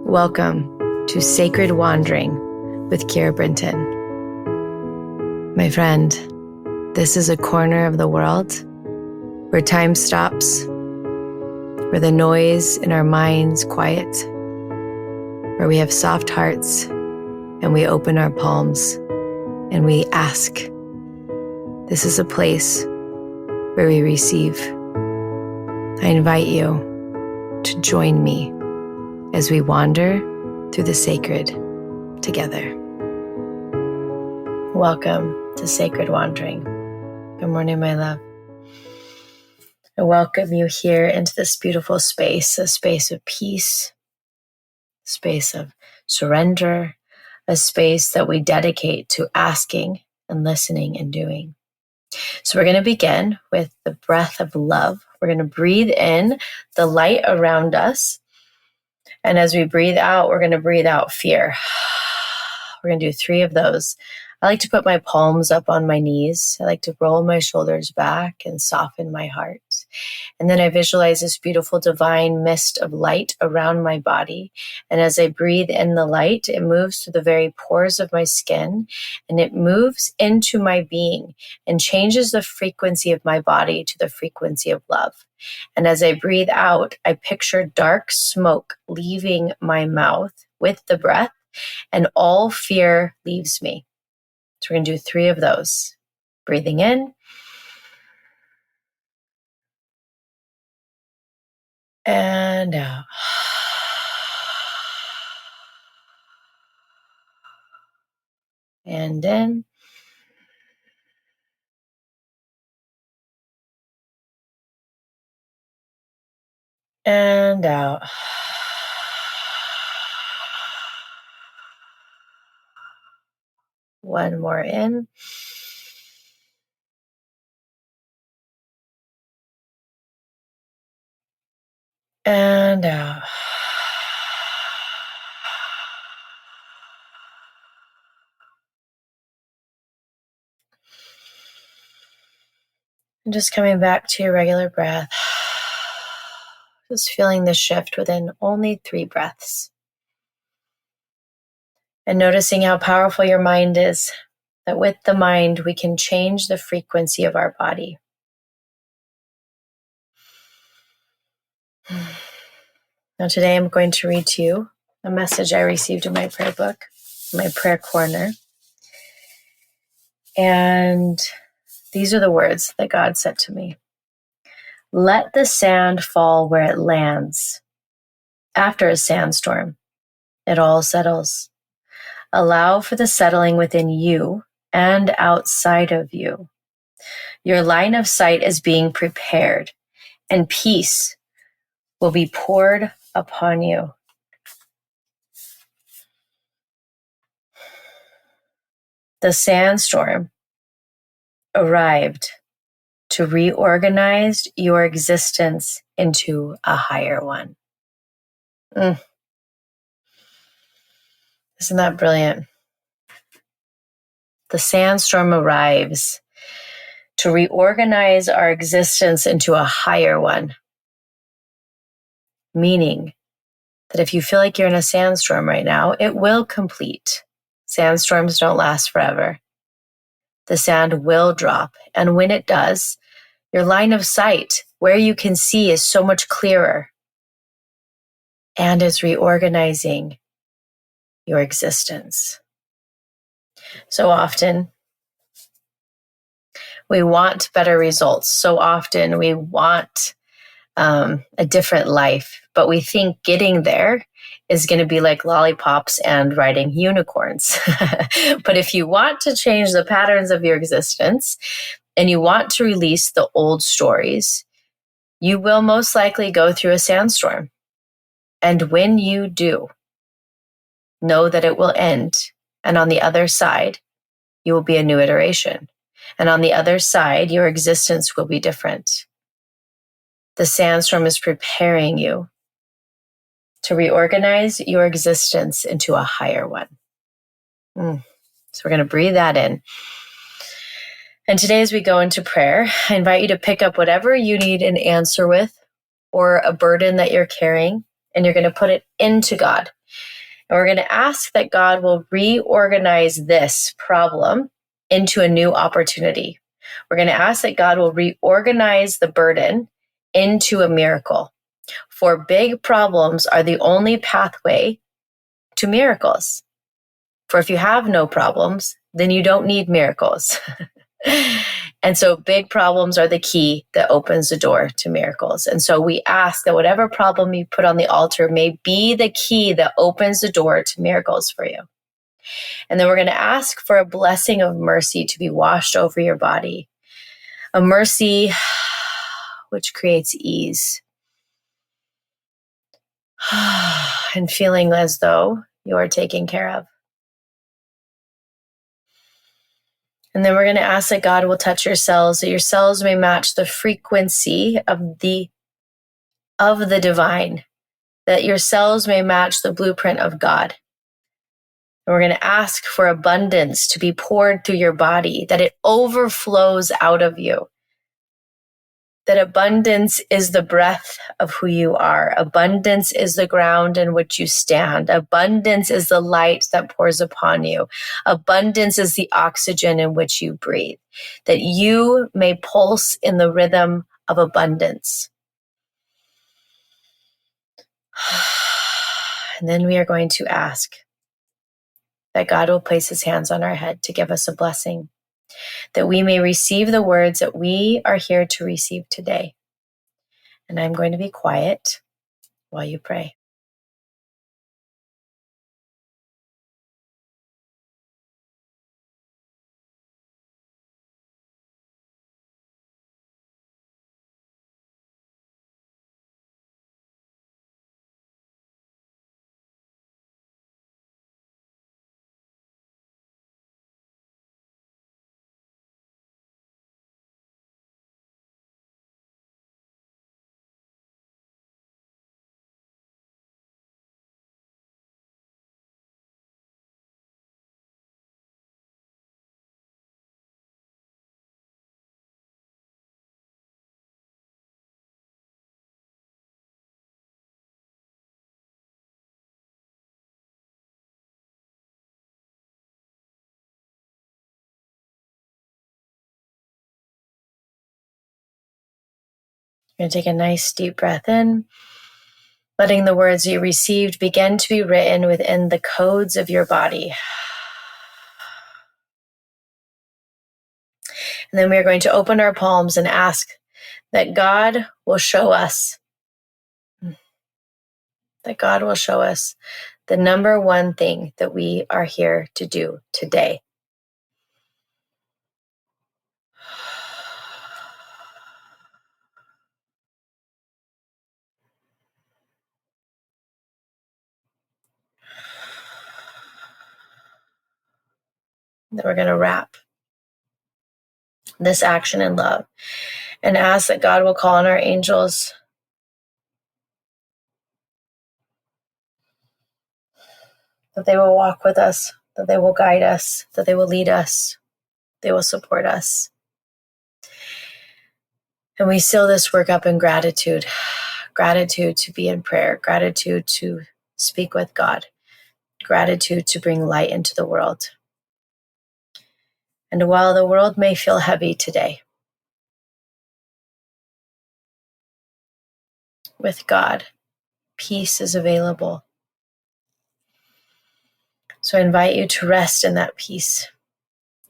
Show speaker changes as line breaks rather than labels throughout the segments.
Welcome to Sacred Wandering with Keira. My friend, this is a corner of the world where time stops, where the noise in our minds quiet, where we have soft hearts and we open our palms and we ask. This is a place where we receive. I invite you to join me as we wander through the sacred together. Welcome to Sacred Wandering. Good morning, my love. I welcome you here into this beautiful space, a space of peace, a space of surrender, a space that we dedicate to asking and listening and doing. So we're going to begin with the breath of love. We're going to breathe in the light around us. And as we breathe out, we're going to breathe out fear. We're going to do 3 of those. I like to put my palms up on my knees. I like to roll my shoulders back and soften my heart. And then I visualize this beautiful divine mist of light around my body. And as I breathe in the light, it moves through the very pores of my skin and it moves into my being and changes the frequency of my body to the frequency of love. And as I breathe out, I picture dark smoke leaving my mouth with the breath, and all fear leaves me. So we're going to do 3 of those. Breathing in. And out. And in. And out. One more in. And out. And just coming back to your regular breath. Just feeling the shift within only 3 breaths. And noticing how powerful your mind is, that with the mind, we can change the frequency of our body. Now today I'm going to read to you a message I received in my prayer book, my prayer corner. And these are the words that God said to me. Let the sand fall where it lands. After a sandstorm, it all settles. Allow for the settling within you and outside of you. Your line of sight is being prepared, and peace will be poured upon you. The sandstorm arrived to reorganize your existence into a higher one. Isn't that brilliant? The sandstorm arrives to reorganize our existence into a higher one. Meaning that if you feel like you're in a sandstorm right now, it will complete. Sandstorms don't last forever. The sand will drop. And when it does, your line of sight, where you can see, is so much clearer. And it's reorganizing your existence. So often, we want better results. So often, we want a different life. But we think getting there is going to be like lollipops and riding unicorns. But if you want to change the patterns of your existence and you want to release the old stories, you will most likely go through a sandstorm. And when you do, know that it will end. And on the other side, you will be a new iteration. And on the other side, your existence will be different. The sandstorm is preparing you to reorganize your existence into a higher one. So we're going to breathe that in. And today as we go into prayer, I invite you to pick up whatever you need an answer with or a burden that you're carrying, and you're going to put it into God. And we're going to ask that God will reorganize this problem into a new opportunity. We're going to ask that God will reorganize the burden into a miracle. For big problems are the only pathway to miracles. For if you have no problems, then you don't need miracles. And so big problems are the key that opens the door to miracles. And so we ask that whatever problem you put on the altar may be the key that opens the door to miracles for you. And then we're going to ask for a blessing of mercy to be washed over your body. A mercy which creates ease and feeling as though you are taken care of. And then we're going to ask that God will touch your cells, that your cells may match the frequency of the divine, that your cells may match the blueprint of God. And we're going to ask for abundance to be poured through your body, that it overflows out of you. That abundance is the breath of who you are. Abundance is the ground in which you stand. Abundance is the light that pours upon you. Abundance is the oxygen in which you breathe. That you may pulse in the rhythm of abundance. And then we are going to ask that God will place his hands on our head to give us a blessing, that we may receive the words that we are here to receive today. And I'm going to be quiet while you pray. You're going to take a nice deep breath in, letting the words you received begin to be written within the codes of your body. And then we are going to open our palms and ask that God will show us, the number one thing that we are here to do today. That we're going to wrap this action in love and ask that God will call on our angels that they will walk with us, that they will guide us, that they will lead us, they will support us. And we seal this work up in gratitude. Gratitude to be in prayer, gratitude to speak with God, gratitude to bring light into the world. And while the world may feel heavy today, with God, peace is available. So I invite you to rest in that peace,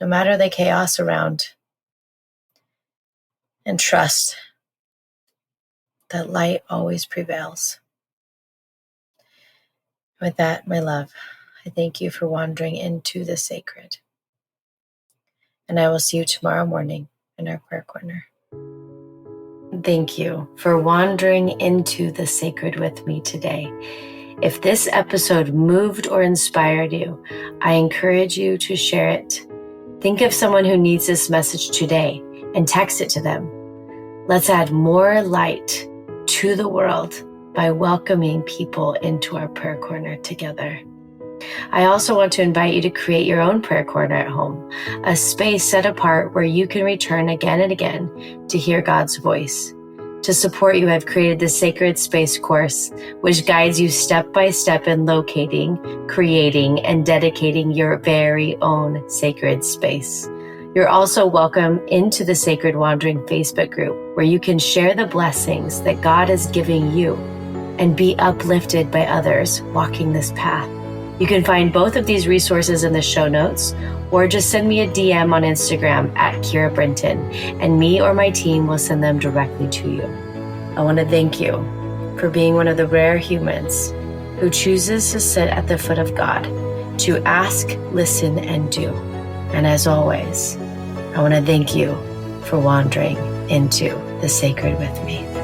no matter the chaos around, and trust that light always prevails. With that, my love, I thank you for wandering into the sacred. And I will see you tomorrow morning in our prayer corner. Thank you for wandering into the sacred with me today. If this episode moved or inspired you, I encourage you to share it. Think of someone who needs this message today and text it to them. Let's add more light to the world by welcoming people into our prayer corner together. I also want to invite you to create your own prayer corner at home, a space set apart where you can return again and again to hear God's voice, To support you, I've created the Sacred Space course, which guides you step by step in locating, creating, and dedicating your very own sacred space. You're also welcome into the Sacred Wandering Facebook group, where you can share the blessings that God is giving you and be uplifted by others walking this path. You can find both of these resources in the show notes, or just send me a DM on Instagram at Keira Brinton, and me or my team will send them directly to you. I want to thank you for being one of the rare humans who chooses to sit at the foot of God, to ask, listen, and do. And as always, I want to thank you for wandering into the sacred with me.